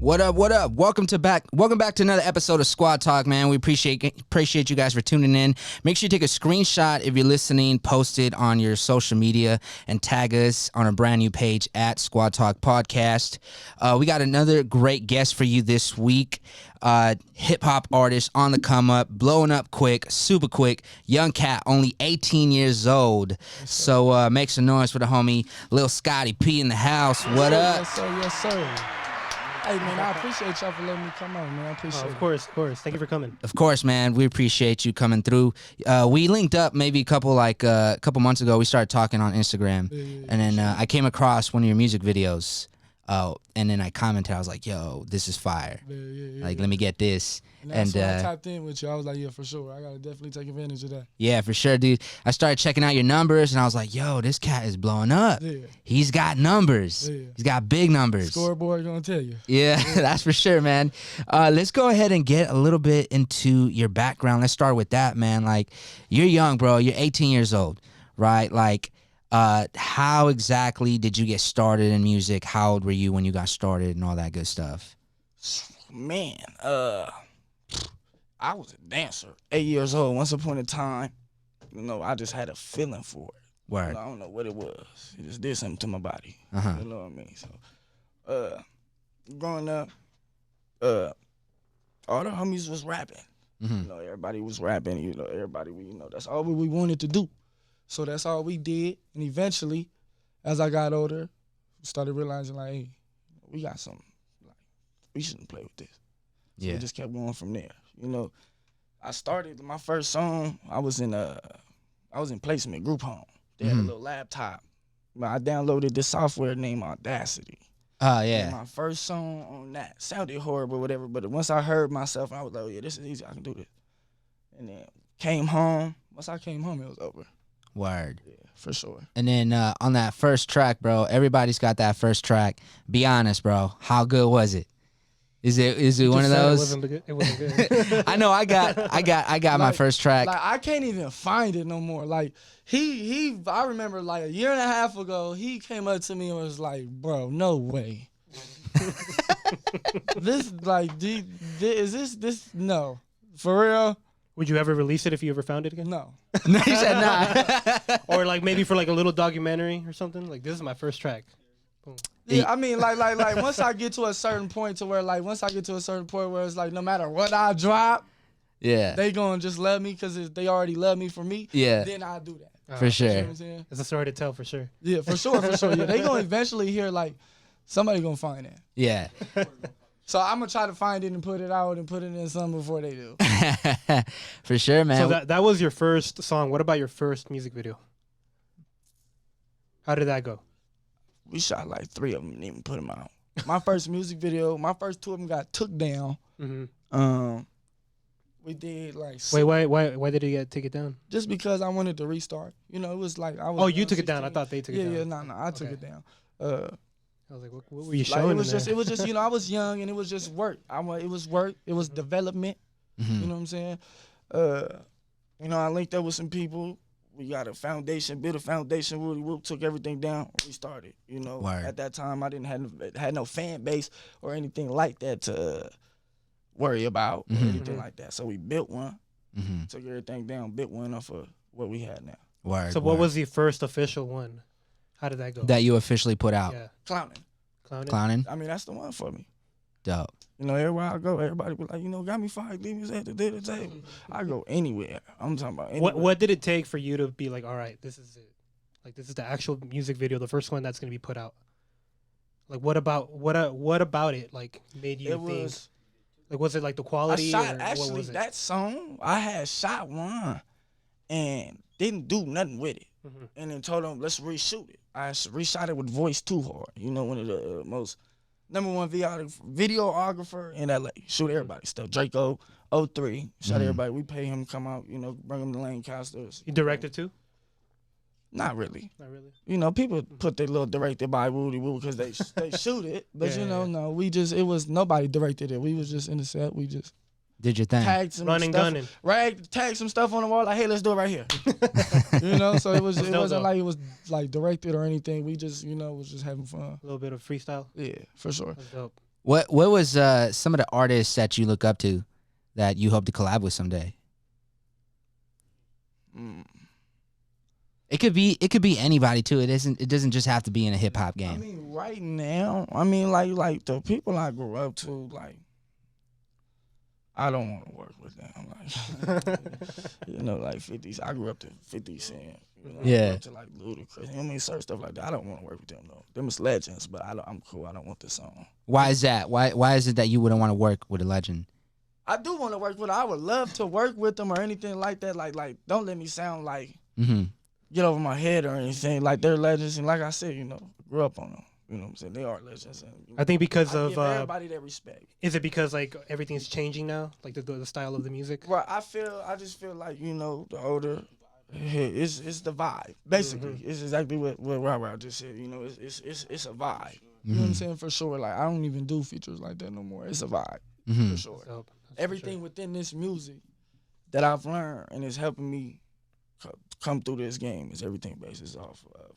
What up? What up? Welcome back to another episode of Squad Talk, man. We appreciate you guys for tuning in. Make sure you take a screenshot if you're listening, post it on your social media, and tag us on a brand new page at Squad Talk Podcast. We got another great guest for you this week. Hip hop artist on the come up, blowing up quick, super quick. Young cat, only 18 years old. So make some noise for the homie Lil Scotty P in the house. What up? Yes, sir. Yes, sir. Hey, man, I appreciate y'all for letting me come on, man. I appreciate it. Of course. Thank you for coming. Of course, man. We appreciate you coming through. We linked up maybe a couple months ago. We started talking on Instagram, and then I came across one of your music videos. And then I commented. I was like, "Yo, this is fire! Like, let me get this." And that's when I tapped in with you. I was like, "Yeah, for sure. I gotta definitely take advantage of that." Yeah, for sure, dude. I started checking out your numbers, and I was like, "Yo, this cat is blowing up. Yeah. He's got numbers. Yeah. He's got big numbers. Scoreboard gonna tell you." Yeah, that's for sure, man. Let's go ahead and get a little bit into your background. Let's start with that, man. Like, you're young, bro. You're 18 years old, right? Like, how exactly did you get started in music? How old were you when you got started and all that good stuff? Man, I was a dancer. 8 years old. Once upon a time, I just had a feeling for it. Word. I don't know what it was. It just did something to my body. Uh-huh. You know what I mean? So, growing up, all the homies was rapping. Mm-hmm. Everybody was rapping. Everybody, that's all we wanted to do. So that's all we did. And eventually, as I got older, started realizing, like, hey, we got something. Like, we shouldn't play with this. So Yeah. we just kept going from there. I started my first song. I was in placement, group home. They had a little laptop. I downloaded this software named Audacity. Oh, yeah. And my first song on that sounded horrible, whatever. But once I heard myself, I was like, oh, yeah, this is easy. I can do this. And then came home. Once I came home, it was over. Word. Yeah, for sure. And then on that first track, bro, everybody's got that first track. Be honest, bro. How good was it? Is it one of those? It wasn't good. I know I got my first track. Like, I can't even find it no more. Like, I remember like a year and a half ago, he came up to me and was like, bro, no way. This, like, is this, no. For real? Would you ever release it if you ever found it again? No. No, he said nah. Or like maybe for like a little documentary or something? Like, this is my first track. Boom. Yeah, I mean, like, once I get to a certain point where it's like, no matter what I drop, Yeah. they gonna just love me because they already love me for me. Yeah. Then I'll do that. For sure. You know what I'm saying? It's a story to tell for sure. Yeah, for sure. Yeah, they gonna eventually hear, like, somebody gonna find that. Yeah. So I'm gonna try to find it and put it out and put it in something before they do. For sure, man. So that was your first song. What about your first music video? How did that go? We shot like 3 of them and even put them out. My first music video, my first 2 of them got took down. Mm-hmm. We did like Wait, why did he take it down? just because I wanted to restart. It was like I was. Oh, you took it down. I 16. thought they took it down. Yeah, no, I took it down. I was like, what were you Like, showing? it was just, I was young and it was just work. It was work. It was development. Mhm. You know what I'm saying? I linked up with some people. We got a foundation, built a foundation. We took everything down. We started. Word. At that time, I didn't had no fan base or anything like that to worry about or anything like that. So we built one, took everything down, built one off of what we had now. Word. So what was the first official one? How did that go? that you officially put out? Yeah. Clowning. Clowning? I mean, that's the one for me. Dope. Everywhere I go, everybody be like, got me 5 demons at the dinner table. I go anywhere. I'm talking about anywhere. What did it take for you to be like, all right, this is it? Like, this is the actual music video, the first one that's going to be put out. Like, what about it, like, made you think? Like, was it, like, the quality? I shot, or actually, what was it? that song, I had shot one and didn't do nothing with it. Mm-hmm. And then told them, let's reshoot it. I reshot it with Voice Too Hard. One of the most #1 videographer in LA. Shoot everybody stuff. Draco, 03. Shot everybody. We pay him to come out, bring him to Lancaster's. You directed too? Not really. Not really. People put their little directed by Woody Woo because they shoot it. But Yeah. no, it was nobody directed it. We was just in the set. We just Did your thing. Tagged some Running, stuff, gunning. tagged some stuff on the wall. Like, hey, let's do it right here. So it wasn't like it was like directed or anything. We just, was just having fun. A little bit of freestyle. Yeah, for sure. That's dope. What was some of the artists that you look up to that you hope to collab with someday? It could be anybody too. It doesn't just have to be in a hip hop game. I mean, right now, like the people I grew up to, like, I don't want to work with them. Like, like 50s. I grew up to 50 Cent. I grew up to like Ludacris. Certain stuff like that. I don't want to work with them though. Them is legends, but I'm cool. I don't want this song. Why is that? Why is it that you wouldn't want to work with a legend? I do want to work with them. I would love to work with them or anything like that. Like don't let me sound like get over my head or anything. Like, they're legends, and like I said, grew up on them. You know what I'm saying? They are legends. And, I think because I of give everybody their respect. Is it because like everything's changing now, like the style of the music? Right. I just feel like the older, it's the vibe. Basically, it's exactly what I just said. It's a vibe. You know what I'm saying? For sure. Like, I don't even do features like that no more. It's a vibe for sure. Everything within this music that I've learned and is helping me come through this game is everything basis off of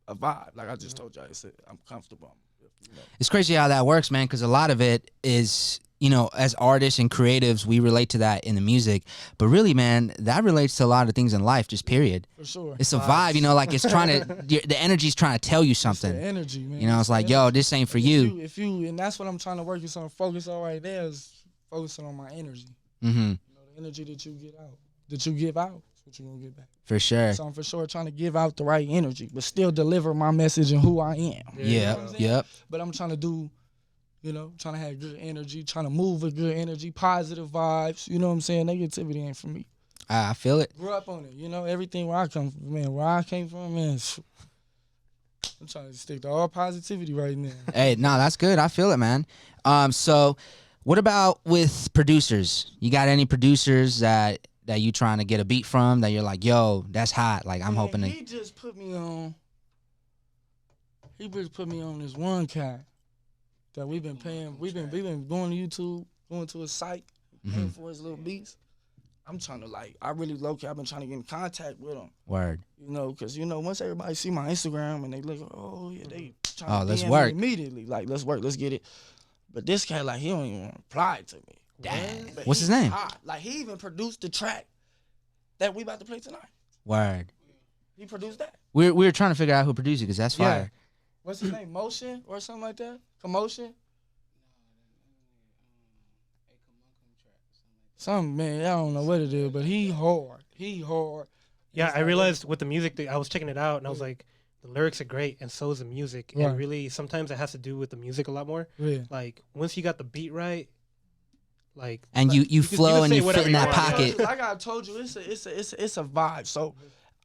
a vibe. Like I just told y'all, I'm comfortable. It's crazy how that works, man, because a lot of it is, as artists and creatives, we relate to that in the music. But really, man, that relates to a lot of things in life, just period. For sure. It's a vibe, like it's trying to, the energy's trying to tell you something. It's the energy, man. It's like, yo, this ain't for you. If you, and that's what I'm trying to focus on right there is focusing on my energy. Mm-hmm. The energy that you give out, is what you're going to get back. For sure. So I'm for sure trying to give out the right energy, but still deliver my message and who I am. Yep. But I'm trying to do, trying to have good energy, trying to move with good energy, positive vibes. You know what I'm saying? Negativity ain't for me. I feel it. Grew up on it. Everything where I come from, man. Where I came from, man. I'm trying to stick to all positivity right now. Hey, no, that's good. I feel it, man. So what about with producers? You got any producers that you trying to get a beat from that you're like, yo, that's hot. Like, I'm hoping to. He just put me on this one cat that we've been paying. We've been going to YouTube, going to his site, paying for his little beats. I'm trying to I really low-key, I've been trying to get in contact with him. Word. Because, once everybody see my Instagram and they look, oh, yeah, they trying to let's DM work. me immediately. Like, let's work, let's get it. But this cat, he don't even reply to me. Damn. What's his name? Hot. Like, he even produced the track that we about to play tonight. Word. He produced that. We were trying to figure out who produced it because that's fire. What's his name? Motion or something like that? Commotion? Something, man. I don't know what it is, but he hard. Yeah, I realized with the music, I was checking it out, and I was like, the lyrics are great, and so is the music. Right. And really, sometimes it has to do with the music a lot more. Yeah. Like, once you got the beat right, and you flow and you fit in that pocket. Like I told you, it's a vibe. So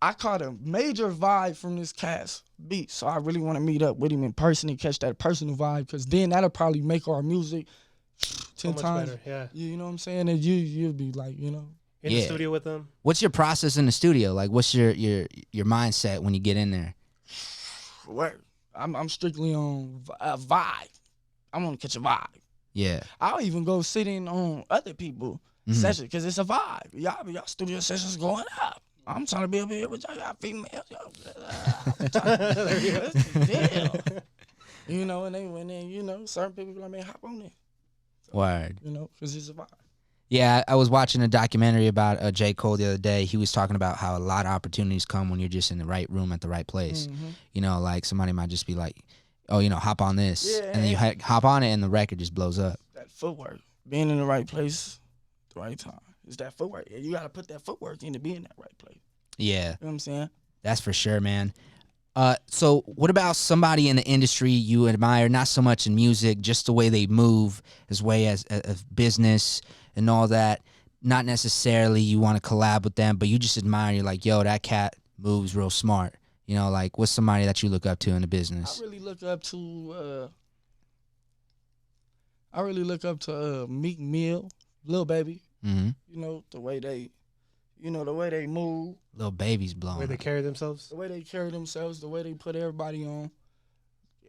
I caught a major vibe from this cat's beat. So I really want to meet up with him in person and catch that personal vibe, because then that'll probably make our music 10 times better. Yeah. You know what I'm saying? And you'll be like, in the studio with them. What's your process in the studio? Like, what's your mindset when you get in there? Work. I'm strictly on a vibe. I'm gonna catch a vibe. Yeah. I'll even go sit in on other people's sessions because it's a vibe. Y'all studio sessions going up. I'm trying to be up here with y'all females. And then certain people be like, man, hop on it. So, Word. Because it's a vibe. Yeah, I was watching a documentary about J. Cole the other day. He was talking about how a lot of opportunities come when you're just in the right room at the right place. Like somebody might just be like, oh, hop on this. And then you hop on it and the record just blows up. That footwork, being in the right place at the right time. It's that footwork. You got to put that footwork in to be in that right place. Yeah. You know what I'm saying? That's for sure, man. So what about somebody in the industry you admire, not so much in music, just the way they move, as way as business and all that? Not necessarily you want to collab with them, but you just admire, you're like, yo, that cat moves real smart. Like, what's somebody that you look up to in the business? I really look up to Meek Mill, Lil Baby. Mm-hmm. The way they move. Lil Baby's blown. The way they carry themselves. The way they carry themselves, the way they put everybody on.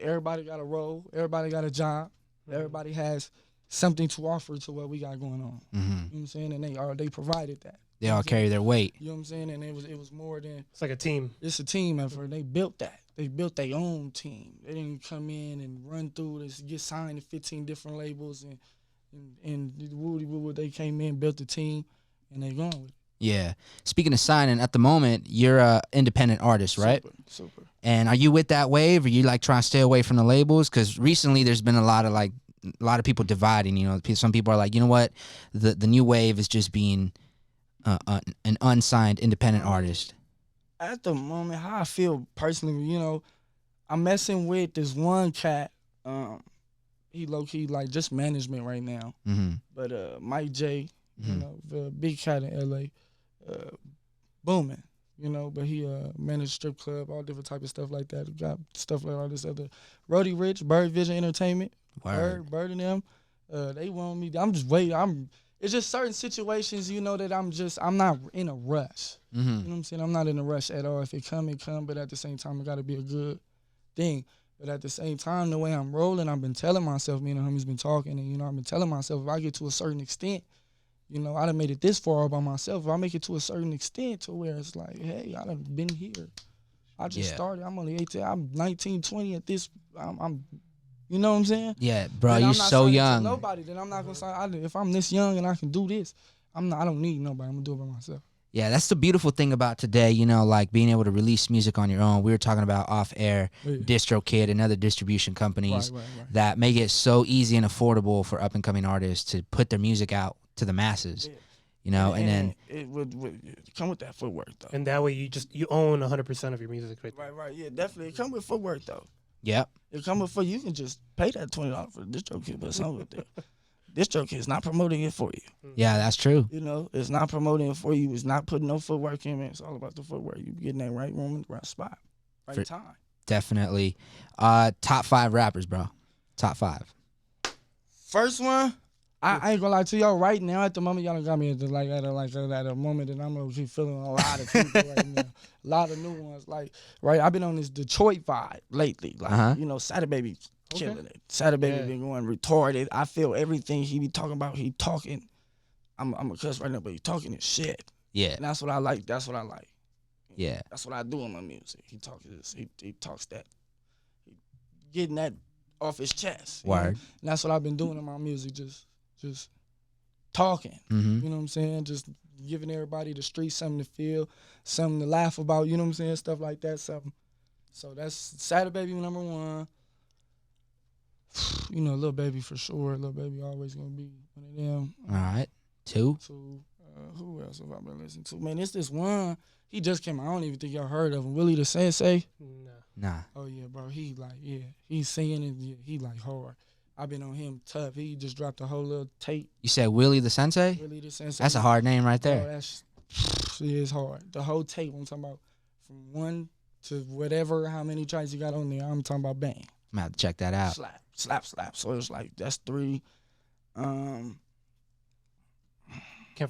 Everybody got a role. Everybody got a job. Everybody has something to offer to what we got going on. Mm-hmm. You know what I'm saying? And they provided that. They all carry their weight. You know what I'm saying? And it was more than It's like a team. it's a team effort. They built that. They built their own team. They didn't come in and run through this, get signed to 15 different labels and woody woo. They came in, built the team, and they going with it. Yeah. Speaking of signing, at the moment, you're a independent artist, right? Super. And are you with that wave, or you like trying to stay away from the labels? Because recently there's been a lot of people dividing. You know, some people are like, you know what, the new wave is just being an unsigned independent artist. At the moment, how I feel personally, you know, I'm messing with this one cat. He low key like just management right now. Mm-hmm. But Mike J, you know, the big cat in LA, booming. You know, but he managed strip club, all different type of stuff like that. Got stuff like all this other. Roddy Rich, Bird Vision Entertainment, Bird and them. They want me. I'm just waiting. It's just certain situations, you know, that I'm not in a rush. Mm-hmm. You know what I'm saying? I'm not in a rush at all. If it come, it come. But at the same time, it got to be a good thing. But at the same time, the way I'm rolling, I've been telling myself, me and the homies been talking, and, you know, I've been telling myself, if I get to a certain extent, you know, I done made it this far all by myself. If I make it to a certain extent to where it's like, hey, I done been here. I just started. I'm only 18. I'm 19, 20 at this. I'm you know what I'm saying? Yeah, bro, then you're I'm not so signing to young. nobody. Then I'm not gonna sign. If I'm this young and I can do this, I don't need nobody. I'm gonna do it by myself. Yeah, that's the beautiful thing about today, you know, like being able to release music on your own. We were talking about off air, DistroKid and other distribution companies Right. that make it so easy and affordable for up and coming artists to put their music out to the masses. Yeah. You know, and then it would come with that footwork though. And that way you own 100% of your music right there. Right. Yeah, definitely. It come with footwork though. yep. It come with you can just pay that $20 for the DistroKid, but something with that. DistroKid is not promoting it for you. Yeah, that's true. You know, it's not promoting it for you. It's not putting no footwork in it. It's all about the footwork. You getting that right room, right spot, right time. Definitely. Top 5 rappers, bro. Top 5. First one, I ain't gonna lie to y'all. Right now, at the moment, y'all done got me at a moment that I'm gonna keep feeling a lot of people right now. A lot of new ones. Like, right, I've been on this Detroit vibe lately. Like, you know, Saturday Baby killing it. Saturday Baby been going retarded. I feel everything he be talking about. He talking. I'm a cuss right now, but he talking his shit. Yeah. And that's what I like. That's what I like. Yeah. That's what I do in my music. He talks this. He talks that. He getting that off his chest. Word. And that's what I've been doing in my music. Just talking. Mm-hmm. You know what I'm saying? Just giving everybody the street something to feel, something to laugh about. You know what I'm saying? Stuff like that. Something. So that's Saturday Baby number 1. You know, Lil Baby for sure. Lil Baby always gonna be one of them. All right. 2. Who else have I been listening to? Man, it's this one. He just came out. I don't even think y'all heard of him. Willie the Sensei. Nah. Oh yeah, bro. He like he's singing and he like hard. I've been on him tough. He just dropped a whole little tape. You said Willie the Sensei? Willie the Sensei. That's a hard name right there. Bro, it is hard. The whole tape. I'm talking about from 1 to whatever, how many tracks you got on there. I'm talking about bang. I'm gonna have to check that out. Slap. So it's like that's 3. Can't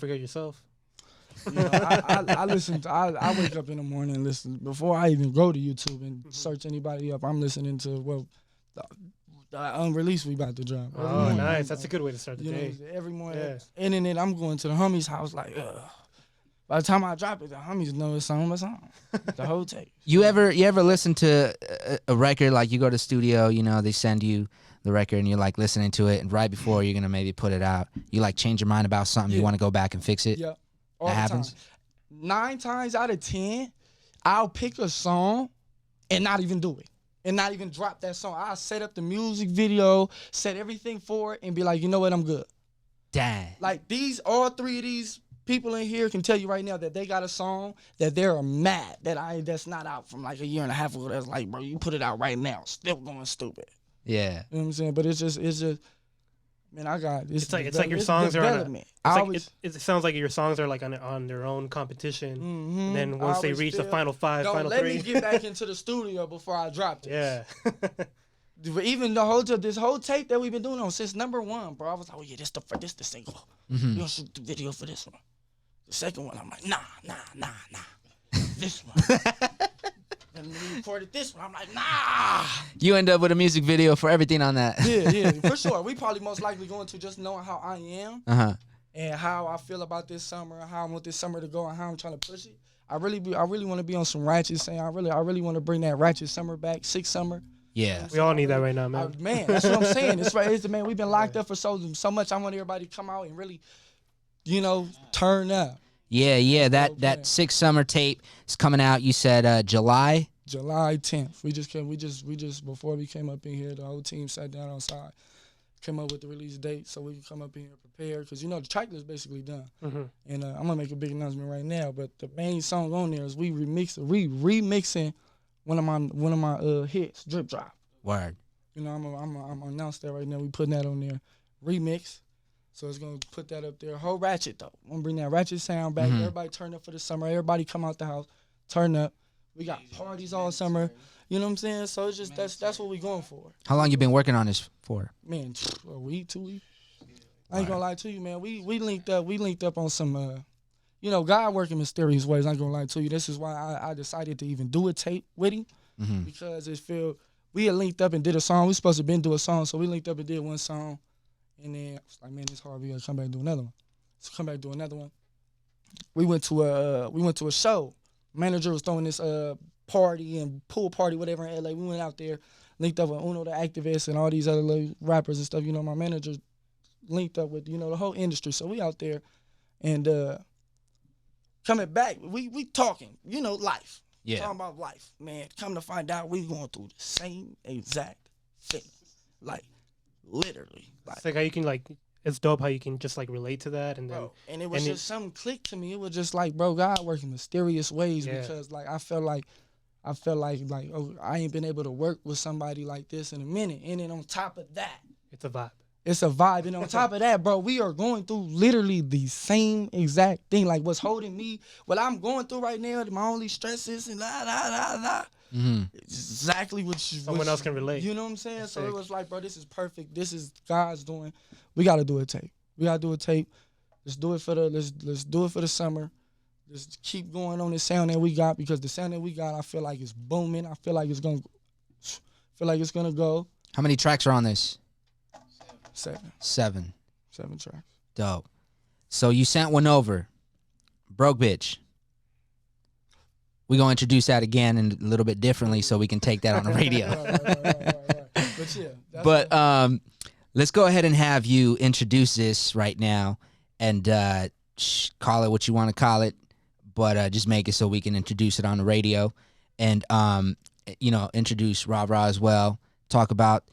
forget yourself. You know, I listen to. I wake up in the morning and listen before I even go to YouTube and search anybody up. I'm listening to the unreleased we about to drop. Oh, nice. That's a good way to start the day. Every morning, and then I'm going to the homies' house like. By the time I drop it, the homies know it's song by song. The whole tape. You ever listen to a record, like you go to the studio, you know, they send you the record and you're like listening to it, and right before you're gonna maybe put it out, you like change your mind about something, you want to go back and fix it? Yeah. That happens? 9 times out of 10, I'll pick a song and not even do it. And not even drop that song. I'll set up the music video, set everything for it, and be like, you know what, I'm good. Dang. Like all 3 of these people in here can tell you right now that they got a song that they're mad that's not out from like a year and a half ago. That's like, bro, you put it out right now, still going stupid. Yeah. You know what I'm saying? But it's just, man, I got it's like your songs are on it sounds like your songs are like on their own competition. Mm-hmm. And then once they reach the final 5, don't final let 3. me get back into the studio before I drop this. Yeah. Even this whole tape that we've been doing since number 1, bro. I was like, oh yeah, this the single. Mm-hmm. You gonna shoot the video for this one. The second one, I'm like, nah. This one. And we recorded this one. I'm like, nah. You end up with a music video for everything on that. Yeah, for sure. We probably most likely going to just knowing how I am and how I feel about this summer, how I want this summer to go, and how I'm trying to push it. I really want to be on some ratchet. Saying I really want to bring that ratchet summer back, 6 summer. Yeah, we all need that right now, man. Man, that's what I'm saying. It's right. Man, we've been locked up for so much. I want everybody to come out and really, turn up. Yeah. That 6 summer tape is coming out. You said July 10th. We just before we came up in here, the whole team sat down outside, came up with the release date so we can come up in here prepared. Because the track list basically done. And I'm gonna make a big announcement right now. But the main song on there is we remixing one of my hits, Drip Drop. Word. I'm gonna announce that right now. We putting that on there, remix. So it's gonna put that up there. Whole ratchet though. I'm gonna bring that ratchet sound back. Everybody turn up for the summer. Everybody come out the house, turn up. We got parties all summer. You know what I'm saying? So it's just that's what we going for. How long you been working on this for? Man, a week, 2 weeks. I ain't gonna lie to you, man. We linked up. We linked up on some. God working mysterious ways. I ain't gonna lie to you. This is why I decided to even do a tape with him because we had linked up and did a song. We supposed to been do a song, so we linked up and did one song, and then I was like, man, it's hard. We gotta come back and do another one. So come back and do another one. We went to a show. Manager was throwing this party and pool party, whatever in LA. We went out there, linked up with Uno the Activist and all these other little rappers and stuff. My manager linked up with the whole industry. So we out there, and coming back, we talking, life. Yeah. Talking about life, man. Come to find out, we going through the same exact thing, like literally. Like, it's like how you can it's dope how you can just relate to that, and then bro, and it was just something clicked to me. It was just like, bro, God working mysterious ways because I felt like I ain't been able to work with somebody like this in a minute. And then on top of that, it's a vibe. It's a vibe. And on top of that, bro, we are going through literally the same exact thing. Like what's holding me, what I'm going through right now, my only stresses and exactly what someone else can relate. You know what I'm saying? That's so sick. It was like, bro, this is perfect. This is God's doing. We gotta do a tape. Let's do it for the summer. Just keep going on the sound that we got because the sound that we got, I feel like it's booming. I feel like it's gonna go. How many tracks are on this? 7 tracks. Dope. So you sent one over. Broke Bitch. We're going to introduce that again and a little bit differently so we can take that on the radio. Right. But let's go ahead and have you introduce this right now and call it what you want to call it, but just make it so we can introduce it on the radio and, introduce Rah Rah as well. Talk about,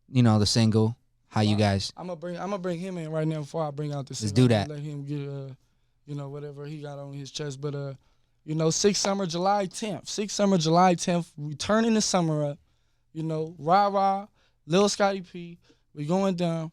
the single. How you guys? I'm gonna bring him in right now before I bring out the. Let's do that. Let him get whatever he got on his chest. But 6 summer July 10th. 6 summer July 10th. We turning the summer up. Rah Rah, Lil Scotty P. We going down.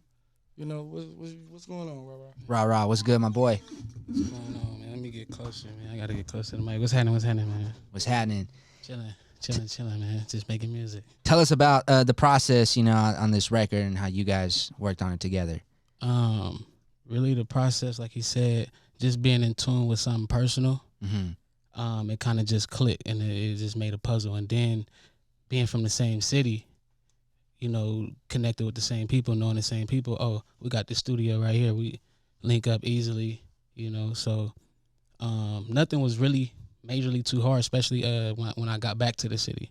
What's going on, Rah Rah? Rah Rah, what's good, my boy? What's going on, man? Let me get closer, man. I gotta get closer to the mic. What's happening, man? What's happening? Chilling, man. Just making music. Tell us about the process, on this record and how you guys worked on it together. Really the process, like he said, just being in tune with something personal. It kind of just clicked and it just made a puzzle. And then being from the same city, connected with the same people, knowing the same people. Oh, we got the studio right here. We link up easily, So nothing was really majorly too hard, especially when I got back to the city.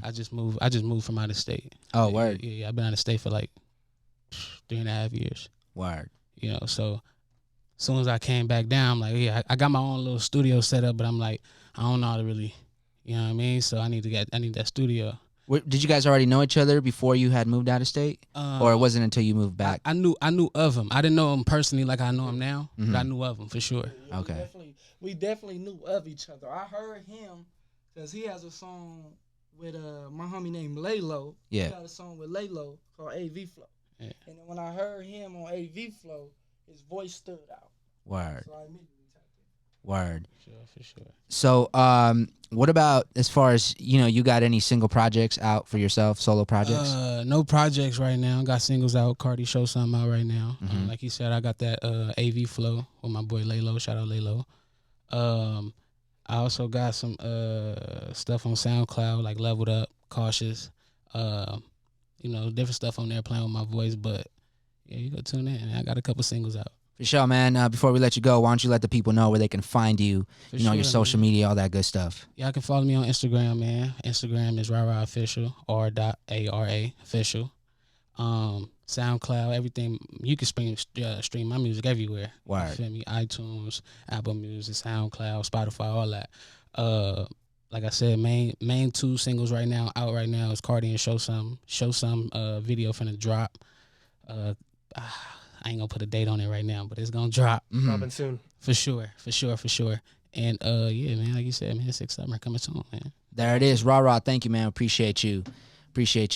I just moved from out of state. Oh, word. Yeah, I've been out of state for like 3.5 years. Word. So as soon as I came back down, I'm like, I got my own little studio set up, but I'm like, I don't know how to really, you know what I mean? So I need that studio. Did you guys already know each other before you had moved out of state, or it wasn't until you moved back? I knew of him. I didn't know him personally like I know him now, but I knew of him for sure. Yeah, okay. We definitely knew of each other. I heard him because he has a song with my homie named Laylo. Yeah. He got a song with Laylo called AV Flow. Yeah. And then when I heard him on AV Flow, his voice stood out. Word. So I immediately tapped in. Word. For sure. So, what about as far as you got any single projects out for yourself, solo projects? No projects right now. Got singles out. Cardi Show something out right now. Like you said, I got that AV Flow with my boy Laylo. Shout out Laylo. I also got some stuff on SoundCloud, like Leveled Up, Cautious, different stuff on there playing with my voice. But yeah, you go tune in. I got a couple singles out. For sure, man. Before we let you go, why don't you let the people know where they can find you, your social media, all that good stuff. Yeah, I can follow me on Instagram, man. Instagram is RaRaOfficial, R.A.R.A official. SoundCloud, everything. You can stream my music everywhere. Word. You feel me? iTunes, Apple Music, SoundCloud, Spotify, all that. Like I said, main 2 singles out right now is Cardi and Show Some video finna drop. I ain't gonna put a date on it right now, but it's gonna drop. Dropping soon. For sure. And yeah, man, like you said, man, 6 summer coming soon, man. There it is. Ra. Thank you, man. Appreciate you,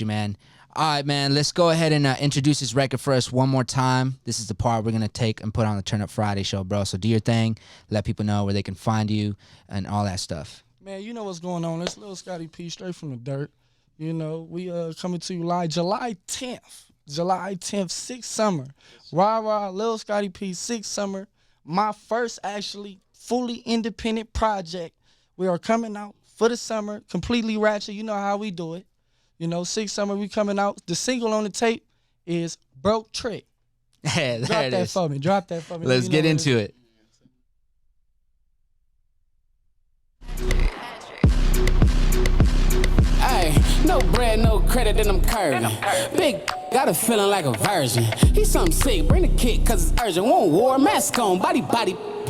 man. All right, man, let's go ahead and introduce this record for us one more time. This is the part we're going to take and put on the Turn Up Friday show, bro. So do your thing. Let people know where they can find you and all that stuff. Man, you know what's going on. It's Lil Scotty P, straight from the dirt. You know, we coming to you live July 10th, 6th summer. Ra, Lil Scotty P, 6th summer. My first, actually, fully independent project. We are coming out for the summer, completely ratchet. You know how we do it. 6th summer, we coming out. The single on the tape is Broke Trick. Yeah, Drop that for me. Let's get into it. Hey, no bread, no credit, then I'm curving. Big got a feeling like a virgin. He's something sick, bring the kick, cause it's urgent. Won't war, mask on, body,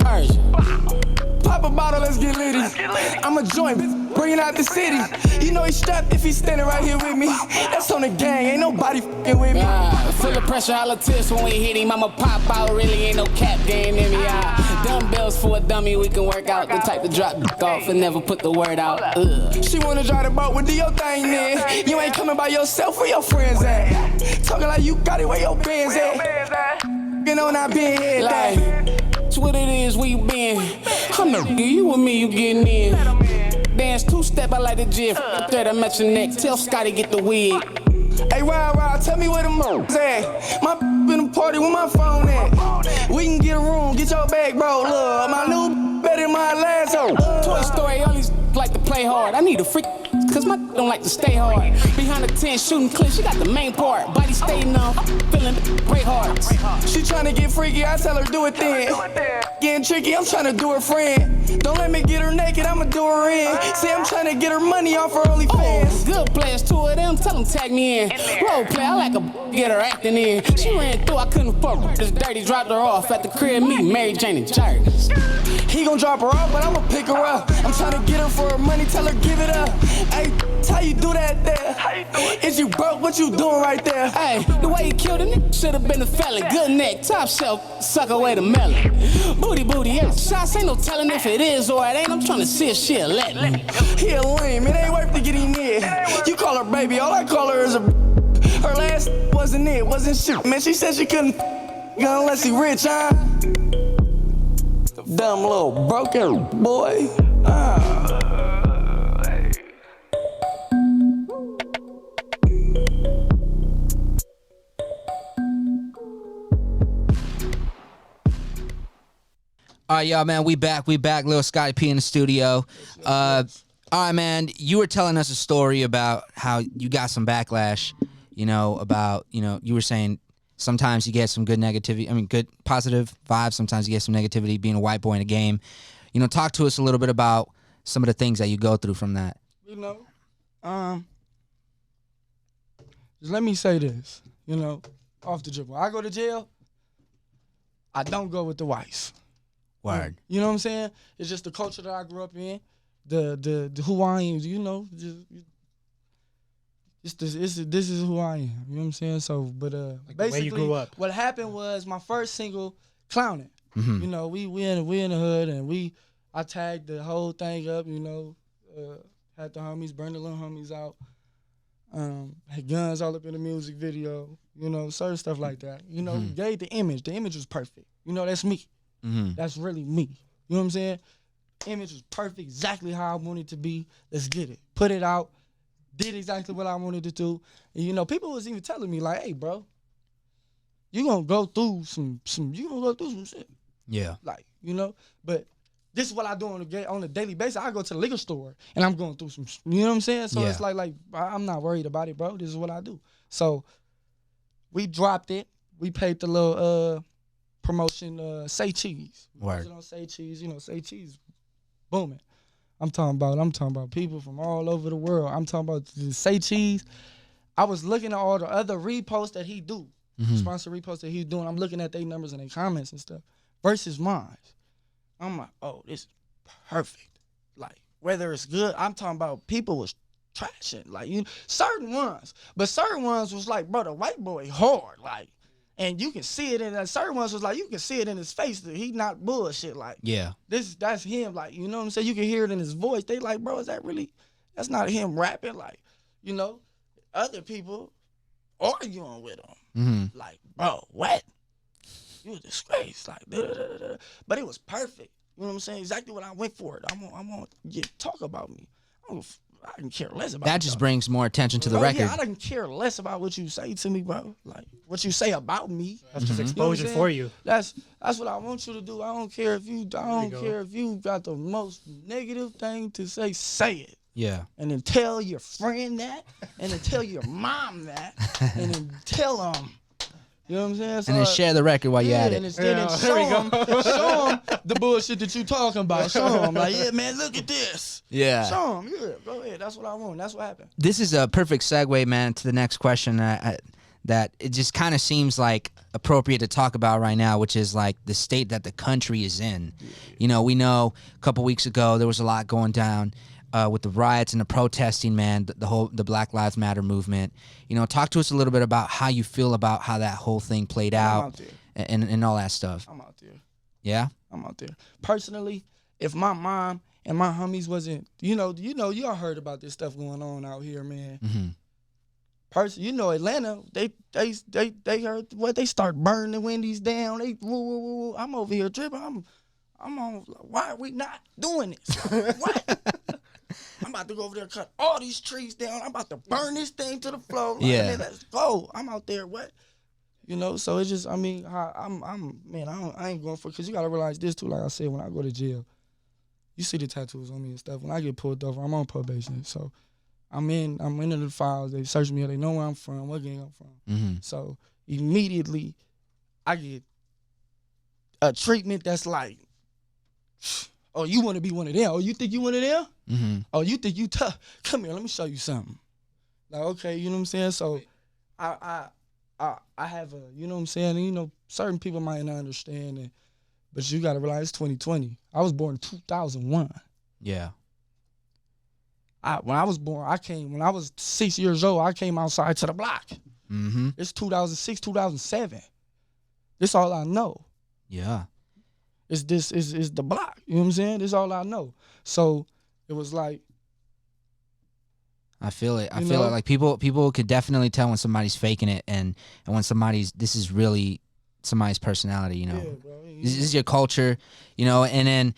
Persian. Pop a bottle, let's get litty. I'm a joint, bring it out the city. You know he's strapped if he's standing right here with me. That's on the gang, ain't nobody f***ing with me. Full of pressure, holla tips when we hit him. I'ma pop out, really ain't no cap game in me. Dumbbells for a dummy, we can work out. The type to drop off and never put the word out. She wanna drive the boat, well do your thing then. You ain't coming by yourself, where your friends at? Talking like you got it, where your bands at? You know not being here, like. That's what it is, where you been? I'm the nigga, you and me, you getting in. Dance 2-step, I like the jiff. Thread, I met your neck, tell Scotty get the wig. Hey, Ride, tell me where the mo's at. My in the party with my phone at. We can get a room, get your bag, bro. Look, my new better than my last hoe. Toy Story, all these like to play hard. I need a freak, cause my don't like to stay hard. Behind the tent, shooting clips, she got the main part. Body stay numb, feeling great hearts. She tryna get freaky, I tell her do it then. Getting tricky, I'm tryna do her friend. Don't let me get her naked, I'ma do her in. See, I'm tryna get her money off her OnlyFans. Good players, 2 of them, tell them tag me in. Role play, I like a get her acting in. She ran through, I couldn't fuck her. This dirty dropped her off at the crib, me, Mary Jane and Jergens. He gon' drop her off, but I'ma pick her up. I'm tryna get her for her money, tell her give it up. Hey, how you do that there? Is you broke? What you doing right there? Hey, the way he killed him, should've been a felon. Good neck, top shelf, suck away the melon. Booty, yeah. Shots ain't no telling if it is or it ain't. I'm tryna see if she'll let me. He a lame, it ain't worth to get him in. You call her baby, all I call her is a. Her last wasn't shit. Man, she said she couldn't unless he rich, huh? Dumb little broken boy. All right, y'all, man, we back. Lil Scotty P in the studio. All right, man, you were telling us a story about how you got some backlash, you were saying sometimes you get some good negativity, good positive vibes. Sometimes you get some negativity being a white boy in a game. Talk to us a little bit about some of the things that you go through from that. Just let me say this, off the dribble. I go to jail, I don't go with the whites. Word. You know what I'm saying? It's just the culture that I grew up in, the who I am. This is who I am. You know what I'm saying? So, but like basically, the way you grew up. What happened was my first single, "Clowning." Mm-hmm. We in the hood and I tagged the whole thing up. Had the homies, burned the little homies out. Had guns all up in the music video. Certain stuff like that. Gave the image. The image was perfect. That's me. Mm-hmm. That's really me. You know what I'm saying? Image was perfect, exactly how I wanted it to be. Let's get it. Put it out. Did exactly what I wanted to do. And, people was even telling me like, "Hey, bro, you gonna go through some shit." Yeah. But this is what I do on a daily basis. I go to the liquor store and I'm going through some, you know what I'm saying? So it's like I'm not worried about it, bro. This is what I do. So we dropped it. We paid the little promotion, Say Cheese. Word. Say Cheese, Say Cheese, booming. I'm talking about people from all over the world. I'm talking about the Say Cheese. I was looking at all the other reposts that he do, sponsor reposts that he's doing. I'm looking at their numbers and their comments and stuff versus mine. I'm like, oh, this is perfect. Like, whether it's good, I'm talking about people was trashing. Like, certain ones. But certain ones was like, bro, the white boy hard. Like, and you can see it in that. Certain ones was like, you can see it in his face that he not bullshit. Like, that's him. Like, you know what I'm saying? You can hear it in his voice. They like, bro, is that really, that's not him rapping. Like, other people arguing with him. Like, bro, what? You a disgrace, like, but it was perfect. You know what I'm saying? Exactly what I went for it. I'm gonna talk about me. I can care less about that. Just brings more attention to the record. Yeah, I don't care less about what you say to me, bro. Like what you say about me. That's just exposure for you. That's what I want you to do. I don't care if you got the most negative thing to say. Say it. Yeah. And then tell your friend that, and then tell your mom that, and then tell them. You know what I'm saying? So, and then share the record while you're at it. And then show them the bullshit that you talking about. Show them, like, yeah, man, look at this. Yeah. Show them, go ahead. That's what I want. That's what happened. This is a perfect segue, man, to the next question that it just kind of seems like appropriate to talk about right now, which is like the state that the country is in. Yeah. We know a couple weeks ago there was a lot going down with the riots and the protesting, man, the Black Lives Matter movement. Talk to us a little bit about how you feel about how that whole thing played out and all that stuff. I'm out there. Yeah? I'm out there. Personally, if my mom and my homies wasn't, y'all heard about this stuff going on out here, man. Mm-hmm. Atlanta, they heard what they start burning the Wendy's down. I'm over here tripping. I'm on. Why are we not doing this? What? I'm about to go over there and cut all these trees down. I'm about to burn this thing to the floor. Like, man, let's go. I'm out there. What? So it's just, I mean, I ain't going for it. Because you got to realize this, too. Like I said, when I go to jail, you see the tattoos on me and stuff. When I get pulled over, I'm on probation. So I'm in the files. They search me. They know where I'm from, what gang I'm from. Mm-hmm. So immediately, I get a treatment that's like, oh, you want to be one of them? Oh, you think you one of them? Mm-hmm. Oh, you think you tough? Come here, let me show you something. Like, okay, you know what I'm saying? So I have a, you know what I'm saying? Certain people might not understand it, but you got to realize it's 2020. I was born in 2001. Yeah. When I was born, when I was 6 years old, I came outside to the block. Mm-hmm. It's 2006, 2007. This all I know. Yeah. It's the block. You know what I'm saying? This all I know. So it was like, I feel it. I feel it. Like people could definitely tell when somebody's faking it and when this is really somebody's personality, Yeah, bro. This is your culture, and then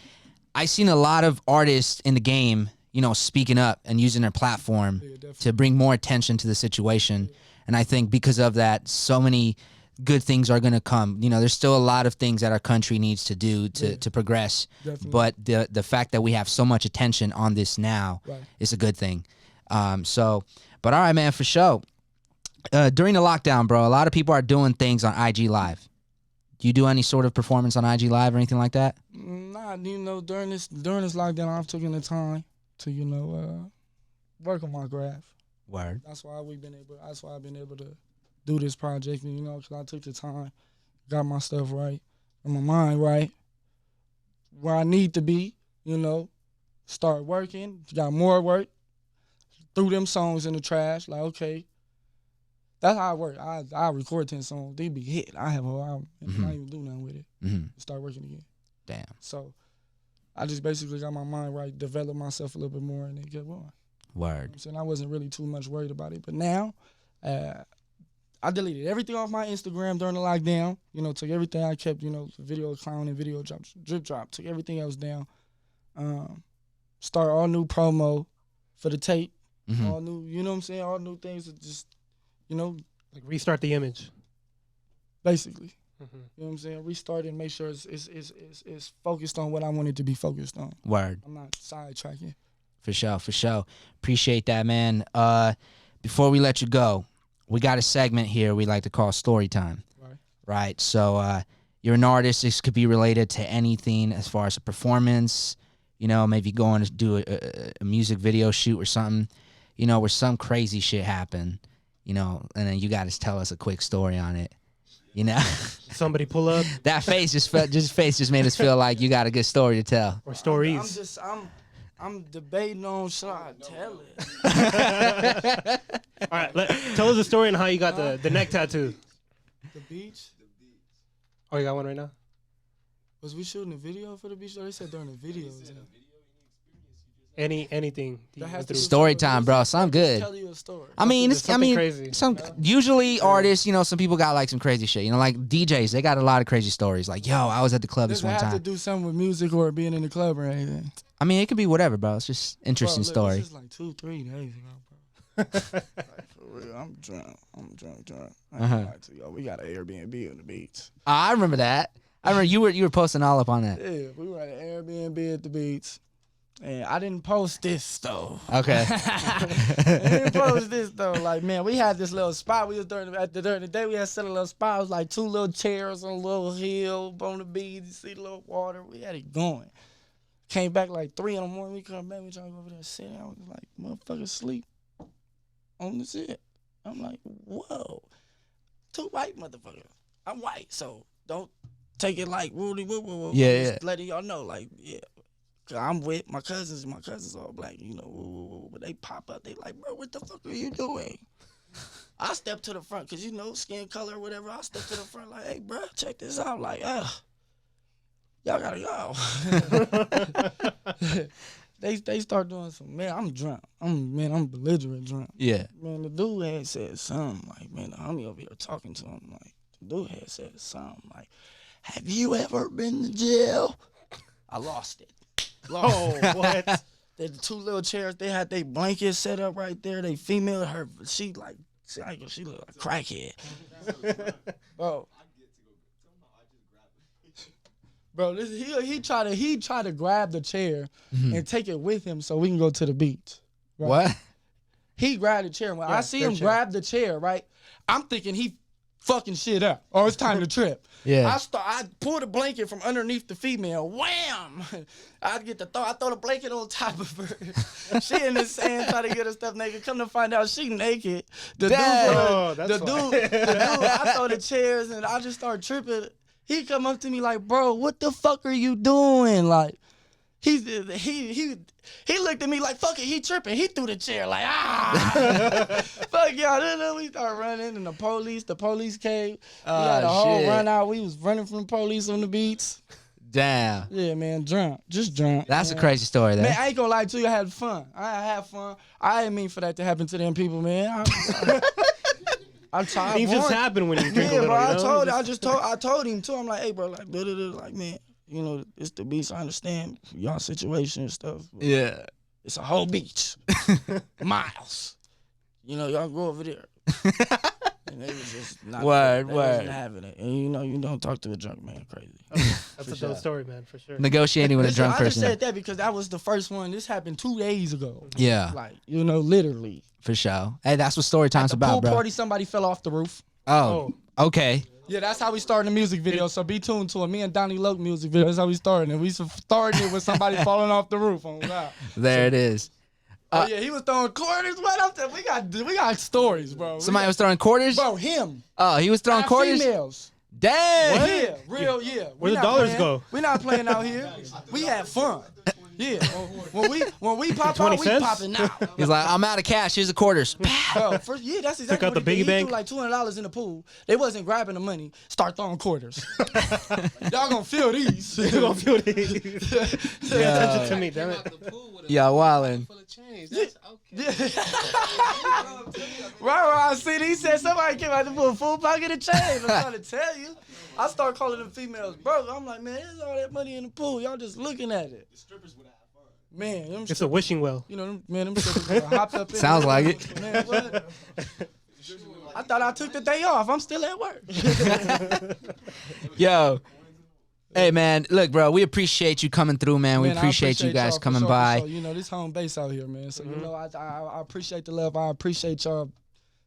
I seen a lot of artists in the game, speaking up and using their platform to bring more attention to the situation. Yeah. And I think because of that, so many good things are going to come. There's still a lot of things that our country needs to do to progress. Definitely. But the fact that we have so much attention on this now is a good thing. But all right, man, for sure. During the lockdown, bro, a lot of people are doing things on IG Live. Do you do any sort of performance on IG Live or anything like that? Nah, during this lockdown, I've taken the time to, work on my craft. Word. That's why I've been able to do this project, because I took the time, got my stuff right, and my mind right, where I need to be, start working, got more work, threw them songs in the trash, like, okay. That's how I work. I record 10 songs, they be hit. I have a whole album, and I don't even do nothing with it. Mm-hmm. Start working again. Damn. So I just basically got my mind right, developed myself a little bit more, and then kept going. Word. I wasn't really too much worried about it. But now, I deleted everything off my Instagram during the lockdown. Took everything I kept, video clown and video drops, drip drop, took everything else down. Start all new promo for the tape. Mm-hmm. All new, you know what I'm saying? All new things that just, like restart the image. Basically. You know what I'm saying? Restart it and make sure it's focused on what I want it to be focused on. Word. I'm not sidetracking. For sure. Appreciate that, man. Before we let you go, we got a segment here we like to call Story Time. Right? So you're an artist. This could be related to anything as far as a performance, maybe going to do a music video shoot or something, where some crazy shit happened, and then you got to tell us a quick story on it. Somebody pull up. That face just made us feel like you got a good story to tell. Or stories. I'm debating on should I tell it. All right, tell us a story on how you got the neck tattoo. The beach. Oh, you got one right now? Was we shooting a video for the beach? They said during the video. Anything. Story time, bro. Sound good. Tell you a story. Crazy. Usually artists, some people got like some crazy shit. Like DJs, they got a lot of crazy stories. Like, yo, I was at the club this one time. Does it have to do something with music or being in the club or anything? It could be whatever, bro. It's just interesting story. This is like 2-3 days ago, bro. Like, for real, I'm drunk. I ain't gonna lie to y'all. We got an Airbnb on the beach. I remember that. I remember you were posting all up on that. Yeah, we were at an Airbnb at the beach. And I didn't post this though. Okay. I didn't post this though. Like, man, we had this little spot. We was during the day we had set a little spot. It was like 2 little chairs on a little hill on the beach. You see the little water. We had it going. Came back like 3 in the morning. We come back. We trying to go over there sit. I was like, motherfucker, sleep on the sit. I'm like, whoa, 2 white motherfuckers. I'm white, so don't take it like Rudy. Yeah. Just letting y'all know, like, yeah. I'm with my cousins. My cousins all black, but they pop up. They like, bro, what the fuck are you doing? I step to the front because, skin color or whatever. I step to the front like, hey, bro, check this out. Like, y'all gotta go. They start doing some, man, I'm drunk. I'm belligerent drunk. Yeah. Man, the dude had said something like, man, the homie over here talking to him. Like, the dude had said something like, have you ever been to jail? I lost it. Oh, what? The 2 little chairs, they had their blankets set up right there. They female, she look like a crackhead. Bro, he tried to grab the chair and take it with him so we can go to the beach. Right? What? He grabbed the chair. When I see him grab the chair, right, I'm thinking he fucking shit up. Oh, it's time to trip. Yeah. I pull the blanket from underneath the female. Wham! I throw the blanket on top of her. She in the sand trying to get her stuff naked. Come to find out she naked. The dude, I throw the chairs and I just start tripping. He come up to me like, bro, what the fuck are you doing? Like, he looked at me like, fuck it, he tripping. He threw the chair like, fuck y'all. Then we start running and the police came. We had a whole run out. We was running from the police on the beach. Damn. Yeah, man, just drunk. That's man. a crazy story, though. Man, I ain't gonna lie to you, I had fun. I didn't mean for that to happen to them people, man. I'm tired. Things just happen when you drink a little. Bro, I told him too. I'm like, hey, bro, like, like, man, it's the beach. I understand y'all situation and stuff. Yeah. It's a whole beach. Miles. Y'all go over there. And they was just not wasn't having it. And you don't talk to a drunk man crazy. That's a dope story, man, for sure. Negotiating with a drunk person. I just said that because that was the first one. This happened 2 days ago. Yeah. Like, literally. For sure. Hey, that's what story time's about, pool bro. Party, somebody fell off the roof. Oh. Okay. Yeah, that's how we started the music video. So be tuned to it. Me and Donnie Loke music video. That's how we started it. We started it with somebody falling off the roof. Oh, wow. There it is. Yeah, he was throwing quarters. What I'm saying, we got stories, bro. Somebody was throwing quarters? Bro, him. Oh, he was throwing quarters? Females. Damn. What? Yeah, real, yeah. Where the dollars go? We're not playing out here. We had fun. Yeah. When we pop out, we popping now. He's like, I'm out of cash. Here's the quarters. Bro, that's exactly Took out what the he piggy did. He bank. threw like $200 in the pool. They wasn't grabbing the money. Start throwing quarters. Y'all gonna feel these. You're gonna feel these. Pay attention to me, damn it. Yeah, wildin'. Right, I see. He said somebody came out the pool, full pocket of change. I'm trying to tell you. I start calling them females, bro. I'm like, man, there's all that money in the pool. Y'all just looking at it. The strippers would have fun. Man, it's a wishing well. Them strippers would have hopped up in. Sounds like it. Man, what? I thought I took the day off. I'm still at work. Yo. Hey, man. Look, bro, we appreciate you coming through, man. We appreciate you guys y'all for coming sure, by. for sure. You know, this home base out here, man. So, you know, I appreciate the love. I appreciate y'all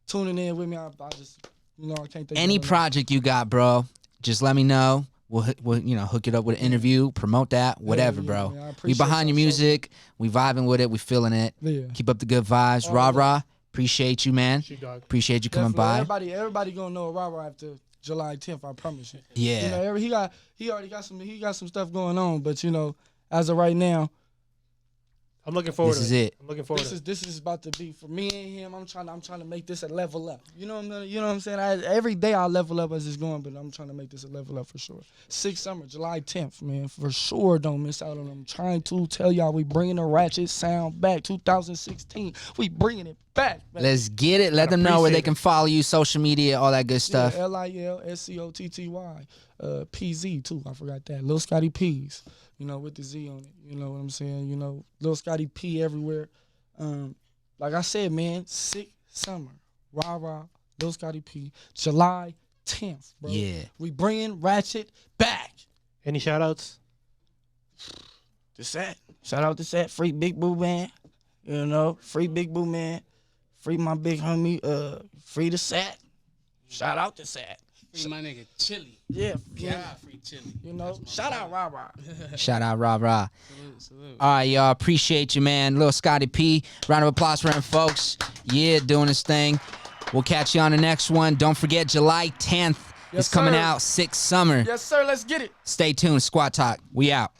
tuning in with me. I just, you know, I can't think Any of project you got, bro, just let me know. We'll you know, hook it up with an interview, promote that, whatever, yeah, bro. man. I We appreciate behind your y'all so music. We vibing with it. We feeling it. Yeah. Keep up the good vibes. All Rah, of it. rah. Appreciate you, man. Shoot, dog. Appreciate you coming by. Everybody gonna know Rara after July 10th. I promise you. Yeah. You know, he already got some stuff going on, but you know, as of right now, I'm looking forward. This to is it. I'm looking forward. this is about to be for me and him. I'm trying to make this a level up. You know what I'm saying? Every day I level up as it's going, but I'm trying to make this a level up for sure. 6th summer, July 10th, man, for sure. Don't miss out on them. I'm trying to tell y'all we bringing the ratchet sound back. 2016, we bringing it back. Let's get it. Let them know where they can follow you, social media, all that good stuff. Yeah, LILSCOTTY, PZ too. I forgot that. Lil Scotty P's. You know, with the Z on it. You know what I'm saying? You know, Lil Scotty P everywhere. Like I said, man, 6th summer. Rah rah. Lil Scotty P. July 10th, bro. Yeah. We bringing ratchet back. Any shout outs? The Sat. Shout out to Sat. Free Big Boo Man. You know, free Big Boo Man. Free my big homie. Free the Sat. Shout out to Sat. Free my nigga Chili. Yeah. Free Chili. You know, shout out Rah Rah. Shout out, rah, rah. Salute. All right, y'all. Appreciate you, man. Lil Scotty P. Round of applause for him, folks. Yeah, doing his thing. We'll catch you on the next one. Don't forget, July 10th Yes, is coming sir. out. 6th summer. Yes, sir. Let's get it. Stay tuned. Squad Talk. We out.